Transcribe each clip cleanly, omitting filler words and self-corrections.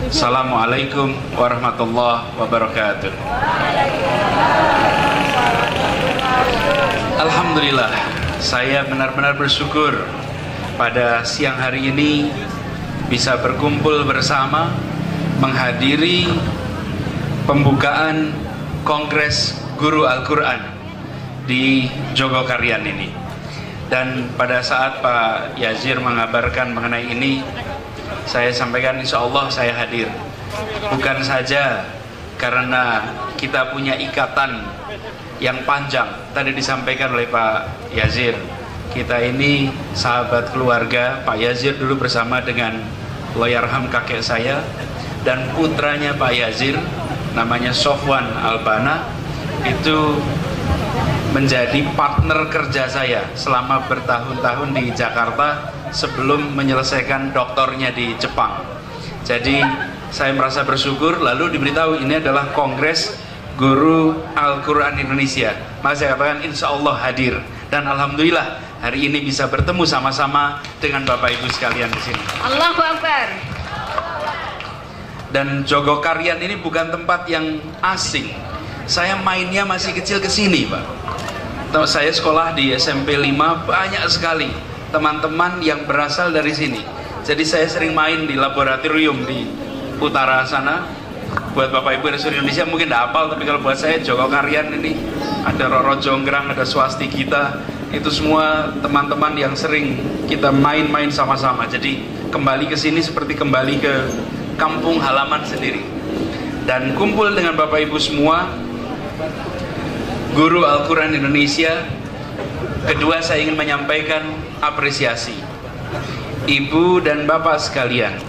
Assalamualaikum warahmatullahi wabarakatuh. Alhamdulillah, saya benar-benar bersyukur pada siang hari ini bisa berkumpul bersama menghadiri pembukaan Kongres Guru Al-Quran di Jogokarian ini. Dan pada saat Pak Yazir mengabarkan mengenai ini, saya sampaikan insya Allah saya hadir. Bukan saja karena kita punya ikatan yang panjang, tadi disampaikan oleh Pak Yazir, kita ini sahabat keluarga. Pak Yazir dulu bersama dengan Allahyarham kakek saya dan putranya Pak Yazir namanya Sofwan Albana, itu menjadi partner kerja saya selama bertahun-tahun di Jakarta sebelum menyelesaikan doktornya di Jepang. Jadi saya merasa bersyukur, lalu diberitahu ini adalah Kongres Guru Al-Quran Indonesia. Maka saya katakan insya Allah hadir, dan alhamdulillah hari ini bisa bertemu sama-sama dengan Bapak Ibu sekalian di sini. Allahu Akbar. Dan Jogokarian ini bukan tempat yang asing. Saya mainnya masih kecil ke sini, Pak. Saya sekolah di SMP 5, banyak sekali teman-teman yang berasal dari sini. Jadi saya sering main di laboratorium di utara sana. Buat Bapak Ibu dari seluruh Indonesia mungkin tidak hafal, tapi kalau buat saya Jogokarian ini ada Roro Jonggrang, ada Swasti kita, itu semua teman-teman yang sering kita main-main sama-sama. Jadi kembali ke sini seperti kembali ke kampung halaman sendiri. Dan kumpul dengan Bapak Ibu semua Guru Al-Quran Indonesia. Kedua, saya ingin menyampaikan apresiasi. Ibu dan Bapak sekalian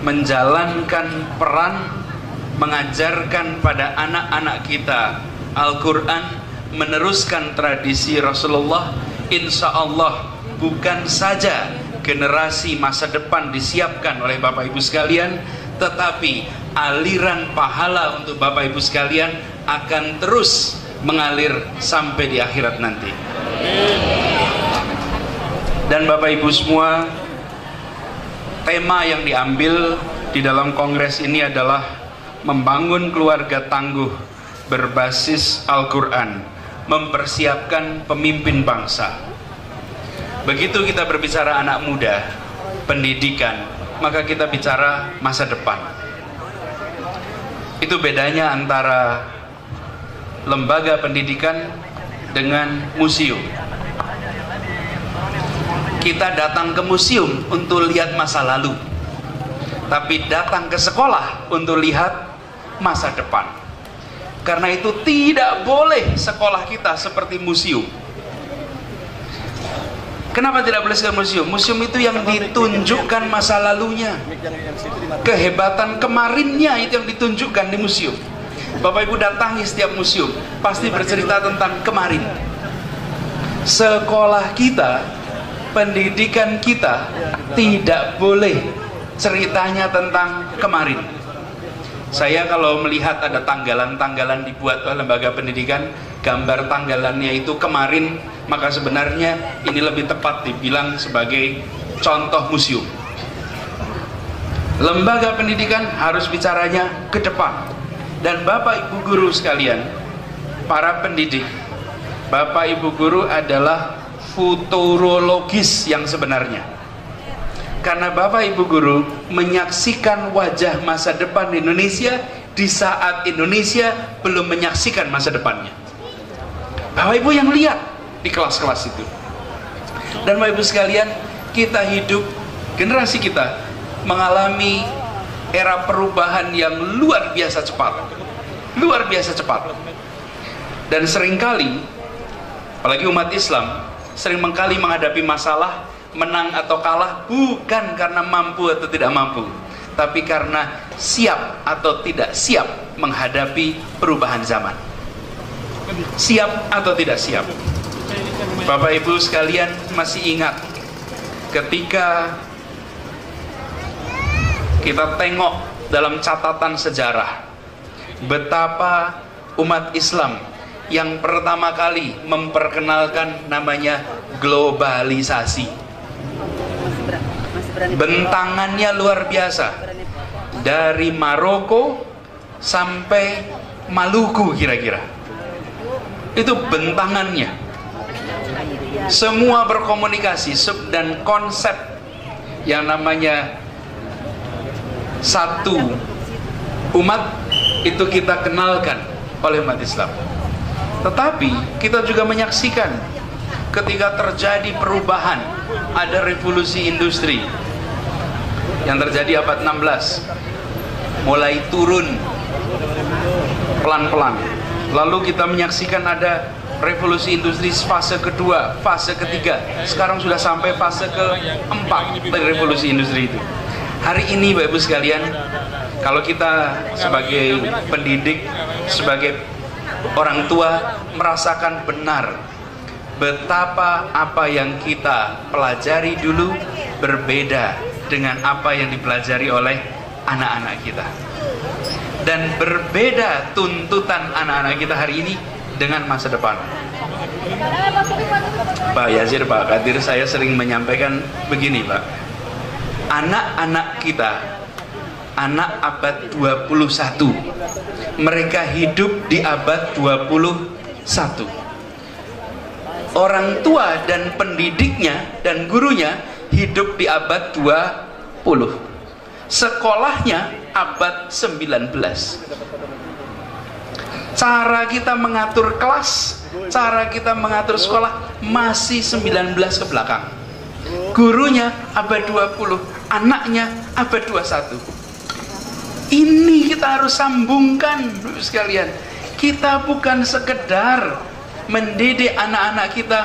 menjalankan peran mengajarkan pada anak-anak kita Al-Quran, meneruskan tradisi Rasulullah. Insya Allah bukan saja generasi masa depan disiapkan oleh Bapak Ibu sekalian, tetapi aliran pahala untuk Bapak Ibu sekalian akan terus mengalir sampai di akhirat nanti. Dan Bapak Ibu semua, tema yang diambil di dalam kongres ini adalah membangun keluarga tangguh berbasis Al-Quran, mempersiapkan pemimpin bangsa. Begitu kita berbicara anak muda, pendidikan, maka kita bicara masa depan. Itu bedanya antara lembaga pendidikan dengan museum. Kita datang ke museum untuk lihat masa lalu, tapi datang ke sekolah untuk lihat masa depan. Karena itu tidak boleh sekolah kita seperti museum. Kenapa tidak boleh seperti museum? Museum itu yang ditunjukkan masa lalunya, kehebatan kemarinnya itu yang ditunjukkan di museum. Bapak Ibu datangi setiap museum, pasti bercerita tentang kemarin. Sekolah kita, pendidikan kita tidak boleh ceritanya tentang kemarin. Saya kalau melihat ada tanggalan-tanggalan dibuat oleh lembaga pendidikan, gambar tanggalannya itu kemarin, maka sebenarnya ini lebih tepat dibilang sebagai contoh museum. Lembaga pendidikan harus bicaranya ke depan. Dan Bapak Ibu guru sekalian, para pendidik, Bapak Ibu guru adalah futurologis yang sebenarnya. Karena Bapak Ibu guru menyaksikan wajah masa depan Indonesia di saat Indonesia belum menyaksikan masa depannya. Bapak Ibu yang lihat di kelas-kelas itu. Dan Bapak Ibu sekalian, kita hidup, generasi kita mengalami era perubahan yang luar biasa cepat. Luar biasa cepat. Dan seringkali, apalagi umat Islam, sering kali menghadapi masalah, menang atau kalah bukan karena mampu atau tidak mampu, tapi karena siap atau tidak siap menghadapi perubahan zaman. Siap atau tidak siap. Bapak Ibu sekalian masih ingat ketika kita tengok dalam catatan sejarah betapa umat Islam yang pertama kali memperkenalkan namanya globalisasi. Bentangannya luar biasa. dari Maroko sampai Maluku kira-kira. Itu bentangannya. Semua berkomunikasi dan konsep yang namanya satu umat itu kita kenalkan oleh umat Islam. Tetapi kita juga menyaksikan ketika terjadi perubahan, ada revolusi industri yang terjadi abad 16, mulai turun pelan-pelan. Lalu kita menyaksikan ada revolusi industri fase kedua, fase ketiga. Sekarang sudah sampai fase keempat dari revolusi industri itu. Hari ini Bapak Ibu sekalian, kalau kita sebagai pendidik, sebagai orang tua merasakan benar betapa apa yang kita pelajari dulu berbeda dengan apa yang dipelajari oleh anak-anak kita, dan berbeda tuntutan anak-anak kita hari ini dengan masa depan. Pak Yazir, Pak Kadir, saya sering menyampaikan begini Pak, anak-anak kita, anak abad 21, mereka hidup di abad 21. Orang tua dan pendidiknya dan gurunya hidup di abad 20. Sekolahnya abad 19. Cara kita mengatur kelas, cara kita mengatur sekolah masih 19 ke belakang. Gurunya abad 20, anaknya abad 21. Ini kita harus sambungkan sekalian. Kita bukan sekedar mendidik anak-anak kita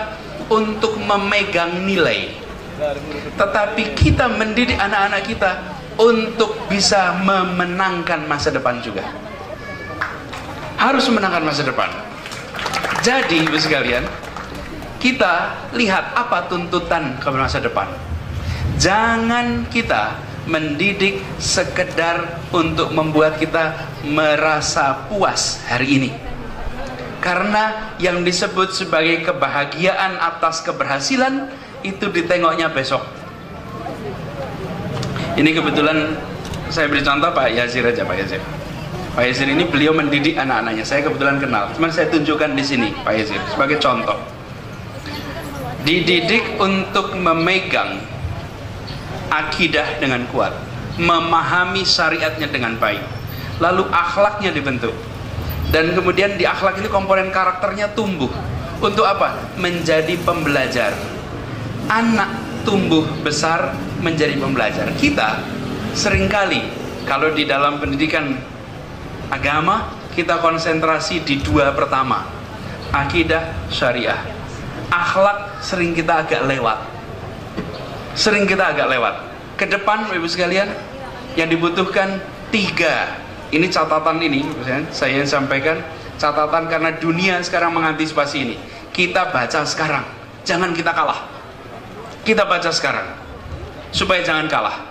untuk memegang nilai, tetapi kita mendidik anak-anak kita untuk bisa memenangkan masa depan juga. Harus memenangkan masa depan. Jadi Ibu sekalian, kita lihat apa tuntutan ke masa depan. Jangan kita mendidik sekedar untuk membuat kita merasa puas hari ini, karena yang disebut sebagai kebahagiaan atas keberhasilan itu ditengoknya besok. Ini kebetulan saya beri contoh Pak Yazir aja, Pak Yazir. Pak Yazir ini beliau mendidik anak-anaknya. Saya kebetulan kenal, cuman saya tunjukkan di sini Pak Yazir sebagai contoh. Dididik untuk memegang akidah dengan kuat, memahami syariatnya dengan baik, lalu akhlaknya dibentuk, dan kemudian di akhlak ini komponen karakternya tumbuh. Untuk apa? Menjadi pembelajar. Anak tumbuh besar menjadi pembelajar. Kita seringkali kalau di dalam pendidikan agama kita konsentrasi di dua pertama, akidah, syariah. Akhlak sering kita agak lewat. Ke depan Ibu sekalian, yang dibutuhkan 3. Ini catatan ini saya sampaikan, catatan karena dunia sekarang mengantisipasi ini. Kita baca sekarang, jangan kita kalah. Kita baca sekarang supaya jangan kalah.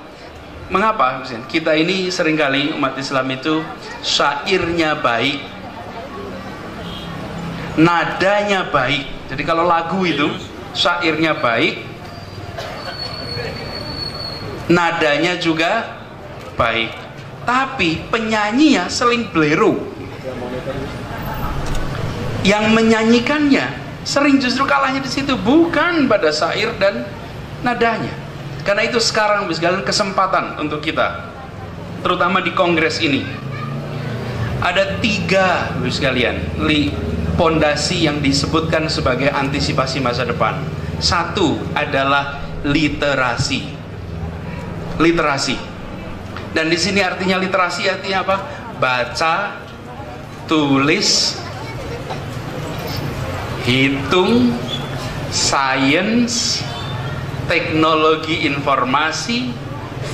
Mengapa? Kita ini seringkali umat Islam itu syairnya baik, nadanya baik. Jadi kalau lagu itu syairnya baik, nadanya juga baik, tapi penyanyinya seling blero. Yang menyanyikannya sering justru kalahnya di situ, bukan pada syair dan nadanya. Karena itu sekarang sekalian kesempatan untuk kita, terutama di kongres ini, ada 3 sekalian pondasi yang disebutkan sebagai antisipasi masa depan. 1 adalah literasi. Dan di sini artinya literasi artinya apa? Baca, tulis, hitung, sains, teknologi informasi,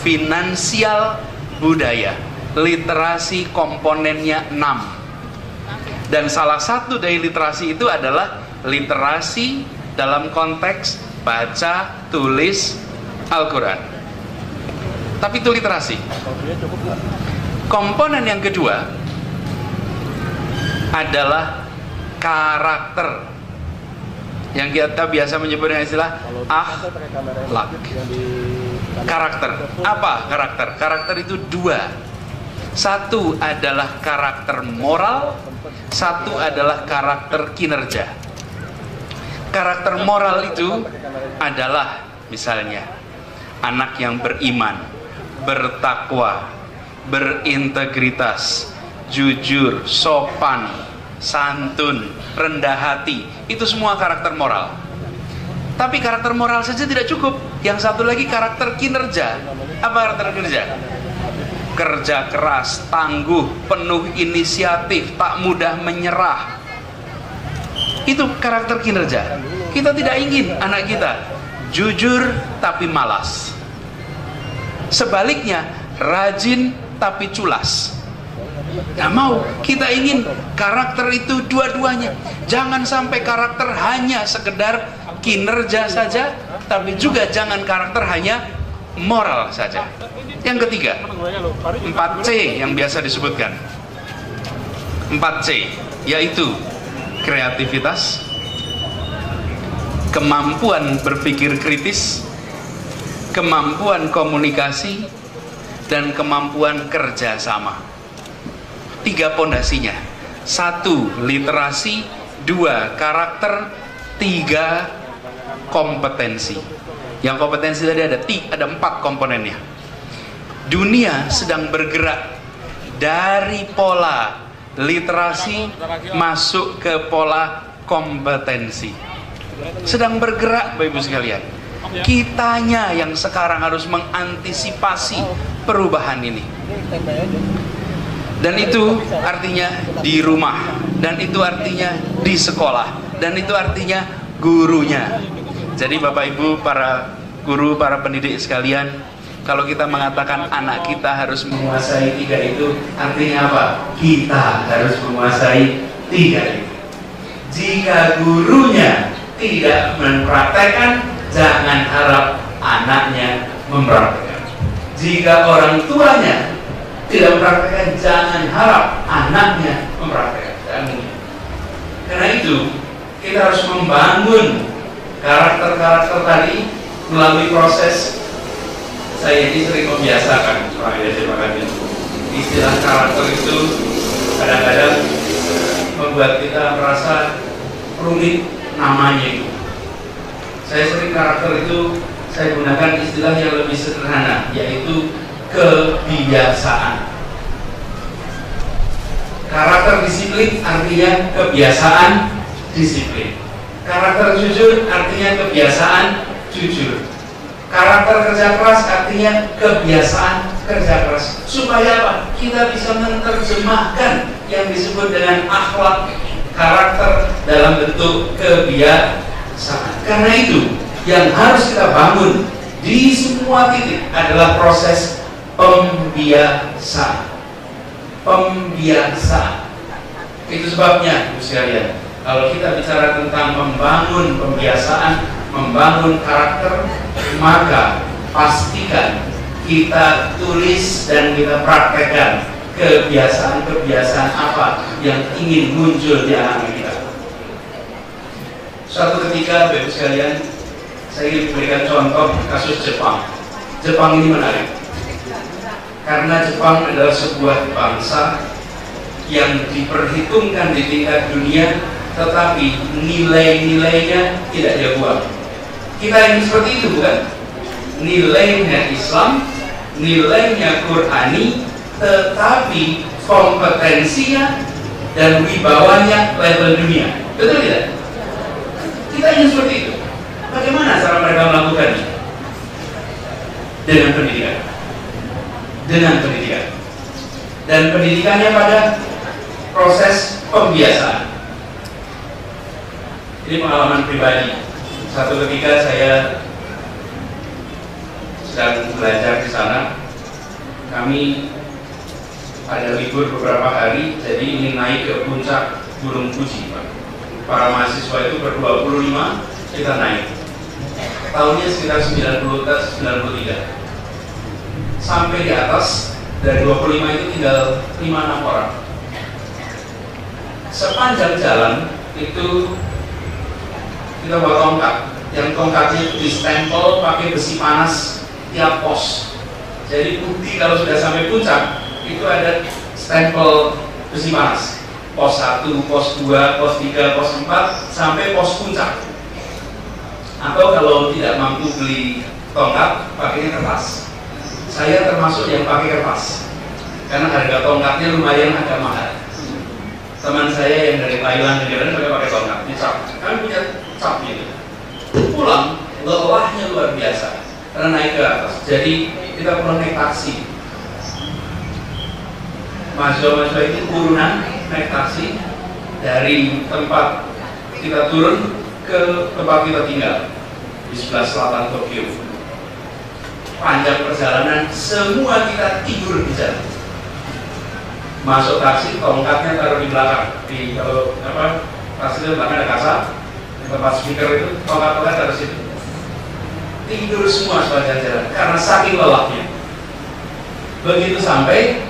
finansial, budaya. Literasi komponennya 6. Dan salah satu dari literasi itu adalah literasi dalam konteks baca, tulis Al-Quran. Tapi itu literasi. Komponen yang kedua adalah karakter, yang kita biasa menyebut dengan istilah akhlak. Karakter. Apa karakter? Karakter itu 2. Satu adalah karakter moral, satu adalah karakter kinerja. Karakter moral itu adalah misalnya anak yang beriman, bertakwa, berintegritas, jujur, sopan, santun, rendah hati. Itu semua karakter moral. Tapi karakter moral saja tidak cukup. Yang satu lagi karakter kinerja. Apa karakter kinerja? Kerja keras, tangguh, penuh inisiatif, tak mudah menyerah. Itu karakter kinerja. Kita tidak ingin anak kita jujur tapi malas. Sebaliknya, rajin tapi culas. Nggak mau. Kita ingin karakter itu dua-duanya. Jangan sampai karakter hanya sekedar kinerja saja, tapi juga jangan karakter hanya moral saja. Yang ketiga, 4C yang biasa disebutkan. 4C, yaitu kreativitas, kemampuan berpikir kritis, kemampuan komunikasi, dan kemampuan kerjasama. 3 pondasinya. 1, literasi. 2, karakter. 3, kompetensi. Yang kompetensi tadi ada 4 komponennya. Dunia sedang bergerak dari pola literasi masuk ke pola kompetensi. Sedang bergerak, Bapak Ibu sekalian. Kitanya yang sekarang harus mengantisipasi perubahan ini. Dan itu artinya di rumah, dan itu artinya di sekolah, dan itu artinya gurunya. Jadi Bapak Ibu, para guru, para pendidik sekalian, kalau kita mengatakan anak kita harus menguasai 3 itu, artinya apa? Kita harus menguasai 3 itu. Jika gurunya tidak mempraktekkan, jangan harap anaknya mempraktekkan. Jika orang tuanya tidak mempraktekkan, jangan harap anaknya mempraktekkan. Karena itu, kita harus membangun karakter-karakter tadi melalui proses. Saya ini sering membiasakan, istilah karakter itu kadang-kadang membuat kita merasa rumit namanya itu. Saya sering karakter itu saya gunakan istilah yang lebih sederhana, yaitu kebiasaan. Karakter disiplin artinya kebiasaan disiplin. Karakter jujur artinya kebiasaan jujur. Karakter kerja keras artinya kebiasaan kerja keras. Supaya apa? Kita bisa menerjemahkan yang disebut dengan akhlak karakter dalam bentuk kebiasaan. Karena itu yang harus kita bangun di semua titik adalah proses pembiasaan. Pembiasaan. Itu sebabnya, Ibu sekalian, kalau kita bicara tentang membangun pembiasaan, membangun karakter, maka pastikan kita tulis dan kita praktekkan kebiasaan-kebiasaan apa yang ingin muncul di anak kita. Suatu ketika, Bapak Ibu sekalian, saya ingin memberikan contoh kasus Jepang. Jepang ini menarik karena Jepang adalah sebuah bangsa yang diperhitungkan di tingkat dunia, tetapi nilai-nilainya tidak dia buang. Kita ingin seperti itu, bukan? Nilainya Islam, nilainya Qurani, tetapi kompetensinya dan wibawanya level dunia. Betul tidak? Kita ingin seperti itu. Bagaimana cara mereka melakukannya? Dengan pendidikan. Dengan pendidikan. Dan pendidikannya pada proses pembiasaan. Ini pengalaman pribadi. Satu ketika saya sedang belajar di sana, kami ada libur beberapa hari, jadi ingin naik ke puncak Gunung Fuji. Para mahasiswa itu ber-25, kita naik. Tahunnya sekitar 93. Sampai di atas, dari 25 itu tinggal 5-6 orang. Sepanjang jalan itu kita bawa tongkat, yang tongkatnya itu distempel pakai besi panas tiap pos. Jadi bukti kalau sudah sampai puncak itu ada stempel besi panas. Pos 1, pos 2, pos 3, pos 4, sampai pos puncak. Atau kalau tidak mampu beli tongkat, pakainya kertas. Saya termasuk yang pakai kertas, karena harga tongkatnya lumayan agak mahal. Teman saya yang dari Thailand pakai tongkat, dicap. Kami punya cap gitu. Pulang, lelahnya luar biasa karena naik ke atas. Jadi kita pulang naik taksi. Mahasiswa-mahasiswa itu turunan naik taksi dari tempat kita turun ke tempat kita tinggal di sebelah selatan Tokyo. Panjang perjalanan, semua kita tidur di jalan. Masuk taksi, tongkatnya taruh di belakang. Di kalau apa taksi itu belakang ada kaca, di tempat speaker itu tongkat-tongkat taruh situ. Tidur semua sepanjang jalan karena saking lelahnya. Begitu sampai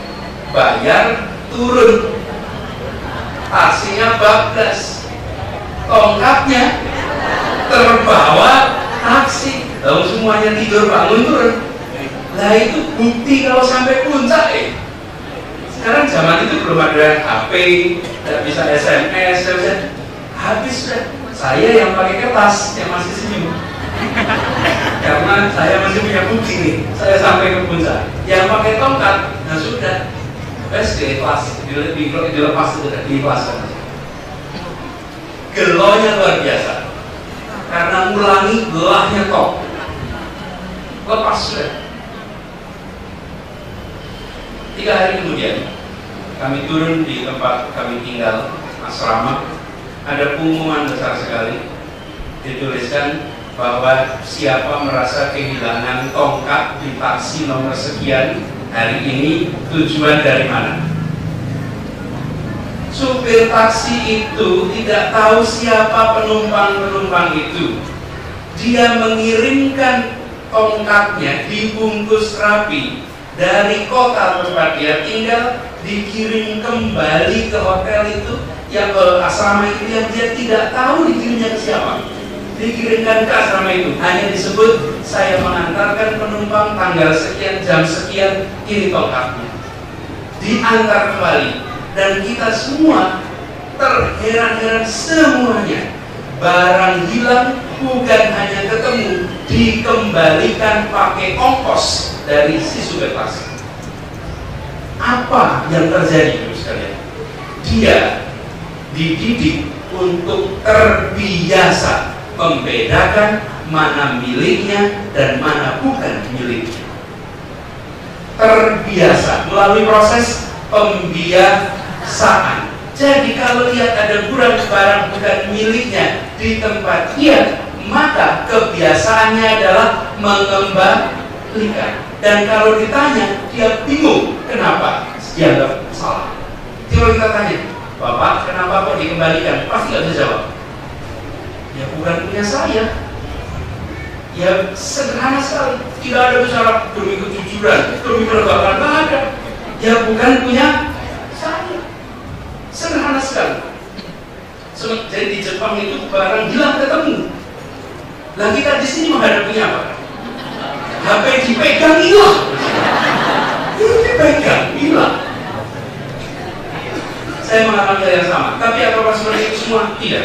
bayar, turun, taksinya bablas, tongkatnya terbawa taksi, lalu semuanya tidur, bangun, turun. Lah itu bukti kalau sampai puncak. Sekarang zaman itu belum ada HP, tidak bisa SMS, habis sudah. Saya yang pakai kertas, yang masih senyum karena saya masih punya bukti nih, saya sampai ke puncak. Yang pakai tongkat, nah sudah, dilepas, dilepas itu, dilepaskan. Gelonya luar biasa, karena ngulangi gelahnya top, lepas sudah. 3 hari kemudian, kami turun di tempat kami tinggal, asrama. Ada pengumuman besar sekali, dituliskan bahwa siapa merasa kehilangan tongkat di taksi nomor sekian hari ini, tujuan dari mana. Supir taksi itu tidak tahu siapa penumpang-penumpang itu. Dia mengirimkan tongkatnya dibungkus rapi dari kota tempat dia tinggal, dikirim kembali ke hotel itu, yang ke asrama itu, yang dia tidak tahu dikirimnya ke siapa. Dikirimkan ke asrama itu, hanya disebut saya mengantarkan penumpang tanggal sekian, jam sekian, ini tongkatnya. Diantar kembali, dan kita semua terheran-heran semuanya. Barang hilang bukan hanya ketemu, dikembalikan pakai ongkos dari si supir taksi. Apa yang terjadi, Ibu sekalian? Dia dididik untuk terbiasa membedakan mana miliknya dan mana bukan miliknya. Terbiasa melalui proses pembiasaan. Jadi kalau lihat ada barang bukan miliknya di tempat dia, maka kebiasaannya adalah mengembalikan. Dan kalau ditanya, dia bingung kenapa dianggap salah. Kalau kita tanya, Bapak kenapa kok dikembalikan? Pasti nggak bisa jawab. Ya bukan punya saya. Ya sederhana sekali. Tidak ada bicara demi kejujuran, demi penegakan, nggak ada. Ya bukan punya saya. Sederhana sekali. Jadi di Jepang itu barang hilang ketemu. Lah kita di sini menghadapinya apa? HP dipegang hilang. Dipegang hilang. Saya mengalami hal yang sama. Tapi apakah seperti itu semua? Tidak.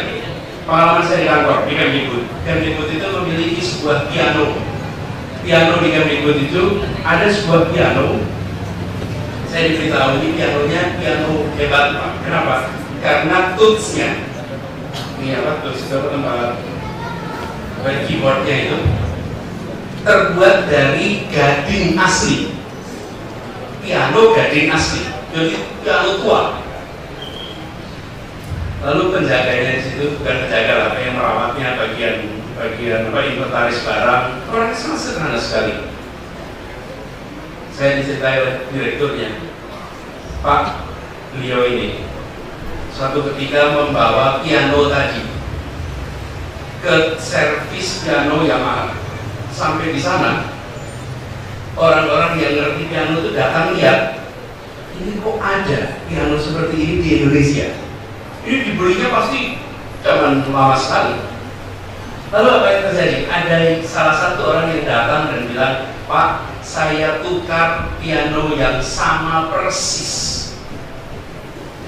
Pengalaman saya di kantor di Kemdikbud. Kemdikbud itu memiliki sebuah piano. Piano di Kemdikbud itu ada sebuah piano. Saya diberitahu ini pianonya piano hebat, Pak. Kenapa? Karena tutsnya, ini apa tuts itu tempat keyboardnya itu terbuat dari gading asli. Piano gading asli, jadi piano tua. Lalu penjaganya di situ bukan penjaga lah, yang merawatnya bagian apa inventaris barang. Orangnya sangat sederhana sekali. Saya diceritai oleh direkturnya, Pak, beliau ini suatu ketika membawa piano tadi ke servis piano Yamaha. Sampai di sana, orang-orang yang ngerti piano itu datang lihat, ini kok ada piano seperti ini di Indonesia. Ini dibelinya pasti zaman lama sekali. Lalu apa yang terjadi? Ada salah satu orang yang datang dan bilang, Pak, saya tukar piano yang sama persis.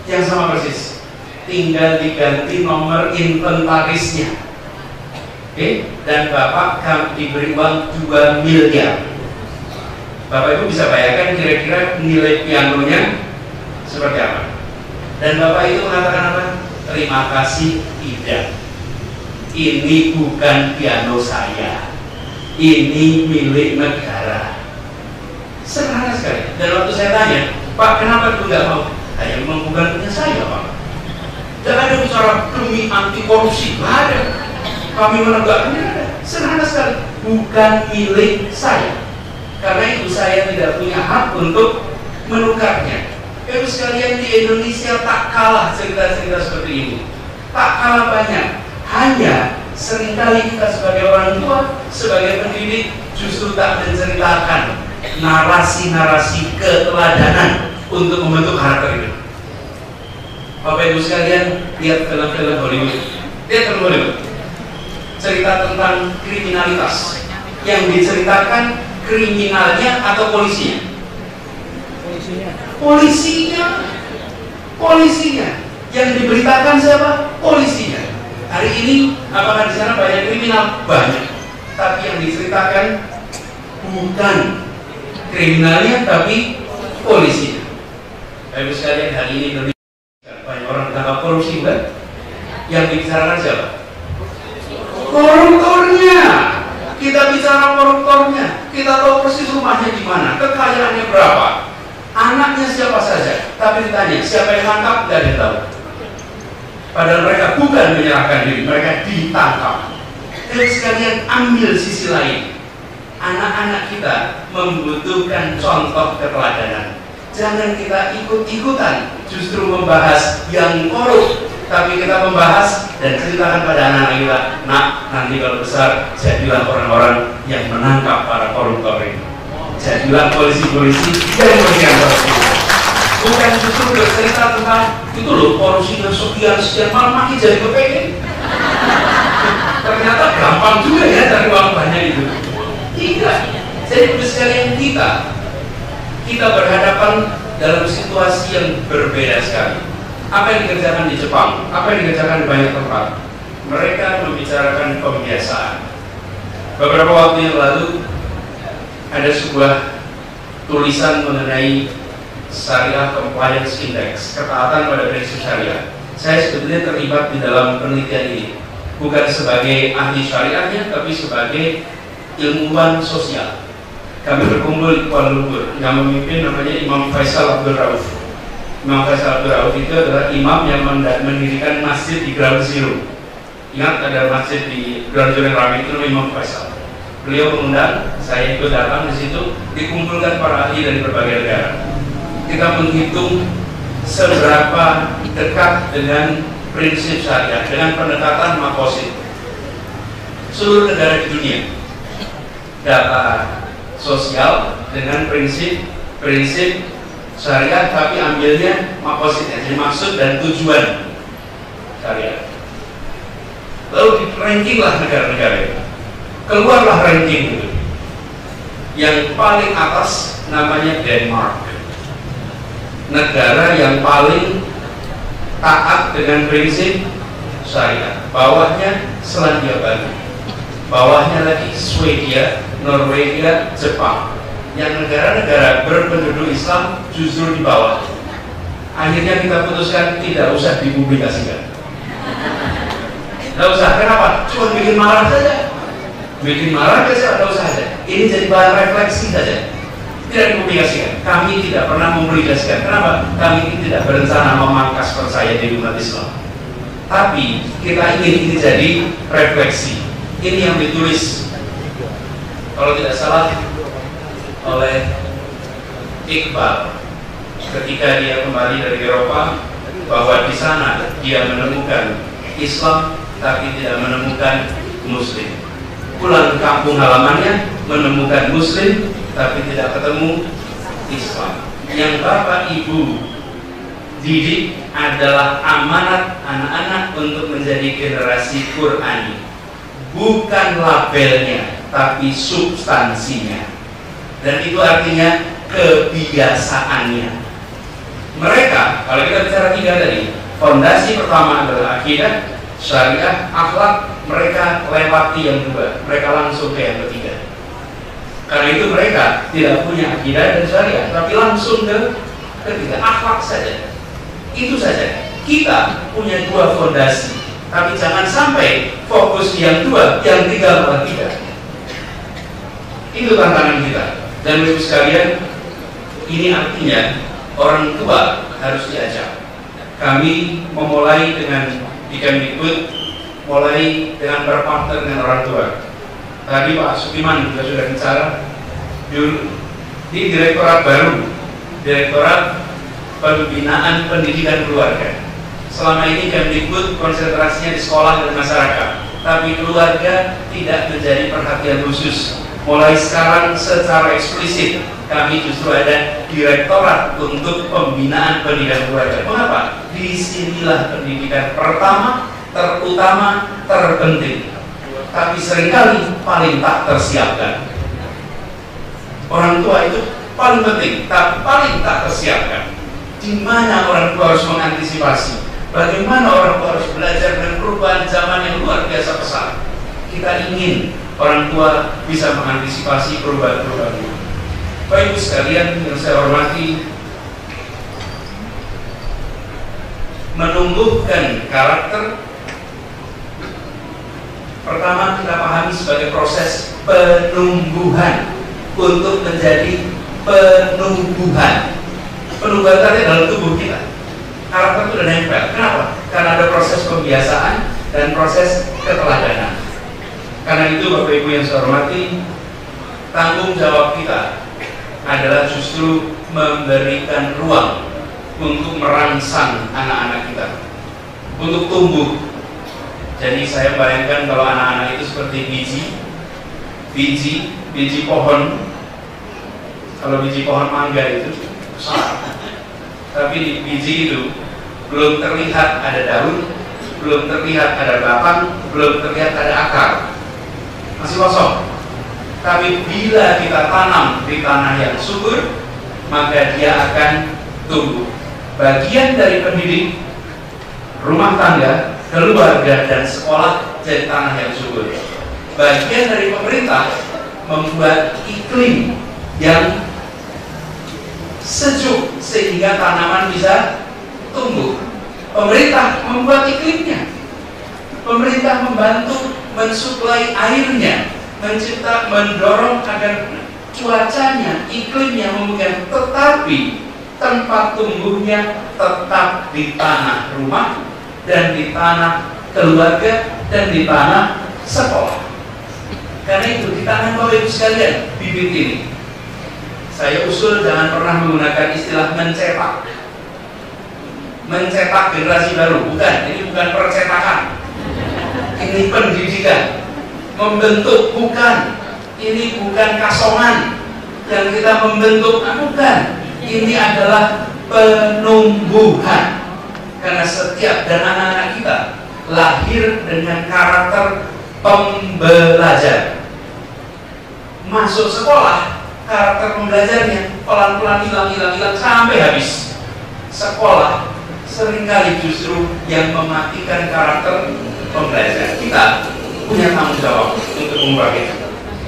Yang sama persis, tinggal diganti nomor inventarisnya. Oke, dan Bapak diberi uang 2 miliar. Bapak Ibu bisa bayangkan kira-kira nilai pianonya seperti apa. Dan Bapak itu mengatakan apa? Terima kasih, tidak. Ini bukan piano saya, ini milik negara. Sederhana sekali. Dan waktu saya tanya, Pak, kenapa itu nggak mau? Hanya memang bukan punya saya, Pak. Tidak ada bicara demi anti korupsi, nggak ada. Kami menegakkannya ada. Sederhana sekali, bukan milik saya. Karena itu saya tidak punya hak untuk menukarnya. Ibu sekalian, di Indonesia tak kalah cerita-cerita seperti ini. Tak kalah banyak. Hanya seringkali kita sebagai orang tua, sebagai pendidik, justru tak menceritakan narasi-narasi keteladanan untuk membentuk karakter itu. Bapak Ibu sekalian, lihat film-film Hollywood. Lihat film Hollywood. Cerita tentang kriminalitas. Yang diceritakan kriminalnya atau polisinya? Polisinya. Yang diberitakan siapa? Polisinya. Hari ini apakah di sana banyak kriminal? Banyak. Tapi yang diceritakan bukan kriminalnya, tapi polisinya. Bapak sekalian, hari ini banyak orang ditangkap korupsi, bukan? Yang dibicarakan siapa? Koruptornya. Kita bicara koruptornya. Kita tahu persis rumahnya di mana, kekayaannya berapa, anaknya siapa saja. Tapi ditanya siapa yang tangkap, tidak ada tahu. Padahal mereka bukan menyerahkan diri, mereka ditangkap. Dan sekalian ambil sisi lain. Anak-anak kita membutuhkan contoh keteladanan. Jangan kita ikut-ikutan justru membahas yang korup, tapi kita membahas dan ceritakan pada anak-anak kita, nak, nanti kalau besar jadilah orang-orang yang menangkap para koruptor ini. Jadilah polisi-polisi yang memberikan korupsi. Bukan justru bercerita tentang itu loh korupsinya sekian malah makin jadi kepengen. Ternyata gampang juga ya cari uang banyak itu. Tidak. Jadi sekalian kita berhadapan dalam situasi yang berbeda sekali. Apa yang dikerjakan di Jepang, apa yang dikerjakan di banyak tempat, mereka membicarakan pembiasaan. Beberapa waktu yang lalu ada sebuah tulisan mengenai Syariah Compliance Index, ketaatan pada prinsip syariah. Saya sebetulnya terlibat di dalam penelitian ini, bukan sebagai ahli syariahnya, tapi sebagai ilmuwan sosial. Kami berkumpul di Kuala Lumpur, yang memimpin namanya Imam Faisal Abdul Rauf. Imam Faisal Abdul Rauf itu adalah imam yang mendirikan masjid di Ground Zero. Ingat ada masjid di Ground Zero yang ramai itu namanya Imam Faisal. Beliau mengundang, saya ikut datang di situ, dikumpulkan para ahli dari berbagai negara. Kita menghitung seberapa dekat dengan prinsip syariah, dengan pendekatan makosid. Seluruh negara di dunia, data sosial dengan prinsip syariah, tapi ambilnya makosidnya, jadi maksud dan tujuan syariah. Lalu di ranking lah negara-negara itu, keluarlah ranking itu. Yang paling atas namanya Denmark, negara yang paling taat dengan prinsip syariah. Bawahnya Selandia Baru, bawahnya lagi Swedia, Norwegia, Jepang. Yang negara-negara berpenduduk Islam justru di bawah. Akhirnya kita putuskan tidak usah dipublikasikan. Tidak usah, kenapa? Cuma bikin marah saja. Bikin marah saja, tidak usah saja. Ini jadi bahan refleksi saja. Tidak dipublikasikan. Kami tidak pernah mempublikasikan. Kenapa? Kami tidak berencana memangkas percaya di umat Islam. Tapi kita ingin ini jadi refleksi. Ini yang ditulis, kalau tidak salah, oleh Iqbal ketika dia kembali dari Eropa, bahwa di sana dia menemukan Islam tapi tidak menemukan Muslim. Pulang ke kampung halamannya menemukan Muslim tapi tidak ketemu Islam. Yang Bapak Ibu didik adalah amanat anak-anak untuk menjadi generasi Qur'ani, bukan labelnya tapi substansinya. Dan itu artinya kebiasaannya. Mereka, kalau kita bicara 3 tadi, fondasi pertama adalah akidah, syariah, akhlak. Mereka lewati yang 2, mereka langsung ke yang ketiga. Karena itu mereka tidak punya akidah dan syariah, tapi langsung ke ketiga, akhlak saja. Itu saja. Kita punya 2 fondasi, tapi jangan sampai fokus di yang 2, yang 3 malah tidak. Itu tantangan kita. Dan Ibu sekalian, ini artinya orang tua harus diajak. Kami memulai dengan di Kemdikbud, mulai dengan berpartner dengan orang tua. Tadi Pak Sukiman juga sudah bicara di direktorat baru, Direktorat Pembinaan Pendidikan Keluarga. Selama ini Kemdikbud konsentrasinya di sekolah dan masyarakat, tapi keluarga tidak menjadi perhatian khusus. Mulai sekarang secara eksplisit kami justru ada direktorat untuk pembinaan pendidikan keluarga. Mengapa? Disinilah pendidikan pertama, terutama, terpenting, tapi seringkali paling tak tersiapkan. Orang tua itu paling penting, tapi paling tak tersiapkan. Di mana orang tua harus mengantisipasi? Bagaimana orang tua harus belajar dengan perubahan zaman yang luar biasa pesat? Kita ingin orang tua bisa mengantisipasi perubahan-perubahan itu. Bapak Ibu sekalian yang saya hormati, menumbuhkan karakter pertama kita pahami sebagai proses penumbuhan untuk menjadi penumbuhan. Penumbuhan tadi dalam tubuh kita. Karakter itu sudah nempel. Kenapa? Karena ada proses pembiasaan dan proses keteladanan. Karena itu Bapak Ibu yang saya hormati, tanggung jawab kita adalah justru memberikan ruang untuk merangsang anak-anak kita untuk tumbuh. Jadi saya bayangkan kalau anak-anak itu seperti biji pohon. Kalau biji pohon mangga itu besar, tapi di biji itu belum terlihat ada daun, belum terlihat ada batang, belum terlihat ada akar, masih kosong. Tapi bila kita tanam di tanah yang subur, maka dia akan tumbuh. Bagian dari pendidik, rumah tangga, keluarga, dan sekolah jadi tanah yang subur. Bagian dari pemerintah membuat iklim yang sejuk sehingga tanaman bisa tumbuh. Pemerintah membuat iklimnya. Pemerintah membantu mensuplai airnya, mendorong agar cuacanya, iklimnya memungkinkan, tetapi tempat tumbuhnya tetap di tanah rumah dan di tanah keluarga dan di tanah sekolah. Karena itu di tangan Bapak Ibu sekalian bibit ini. Saya usul jangan pernah menggunakan istilah mencetak generasi baru. Bukan, ini bukan percetakan. Ini pendidikan. Membentuk, bukan. Ini bukan kasongan yang kita membentuk, bukan. Ini adalah penumbuhan. Karena setiap dan anak-anak kita lahir dengan karakter pembelajar. Masuk sekolah, karakter pembelajarnya pelan-pelan hilang sampai habis. Sekolah seringkali justru yang mematikan karakter pembelajar. Kita punya tanggung jawab untuk mengubah itu.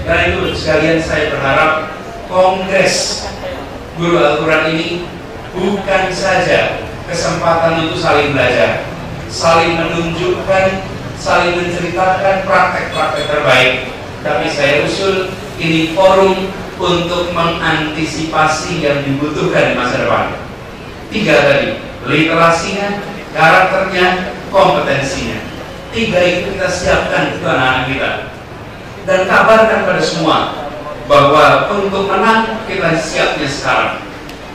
Karena itu sekalian saya berharap Kongres Guru Al-Quran ini bukan saja kesempatan untuk saling belajar, saling menunjukkan, saling menceritakan praktek-praktek terbaik, tapi saya usul ini forum untuk mengantisipasi yang dibutuhkan di masa depan. 3 tadi, literasinya, karakternya, kompetensinya. 3 itu kita siapkan untuk anak-anak kita. Dan kabarkan pada semua bahwa untuk menang kita siapnya sekarang.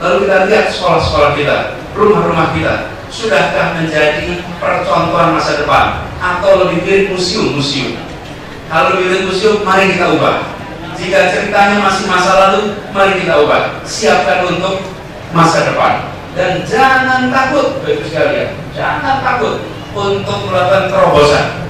Lalu kita lihat sekolah-sekolah kita, rumah-rumah kita, sudahkah menjadi percontohan masa depan atau lebih mirip museum-museum? Kalau lebih mirip museum, mari kita ubah. Jika ceritanya masih masa lalu, mari kita ubah. Siapkan untuk masa depan. Dan jangan takut, Bapak Ibu sekalian, jangan takut untuk melakukan terobosan.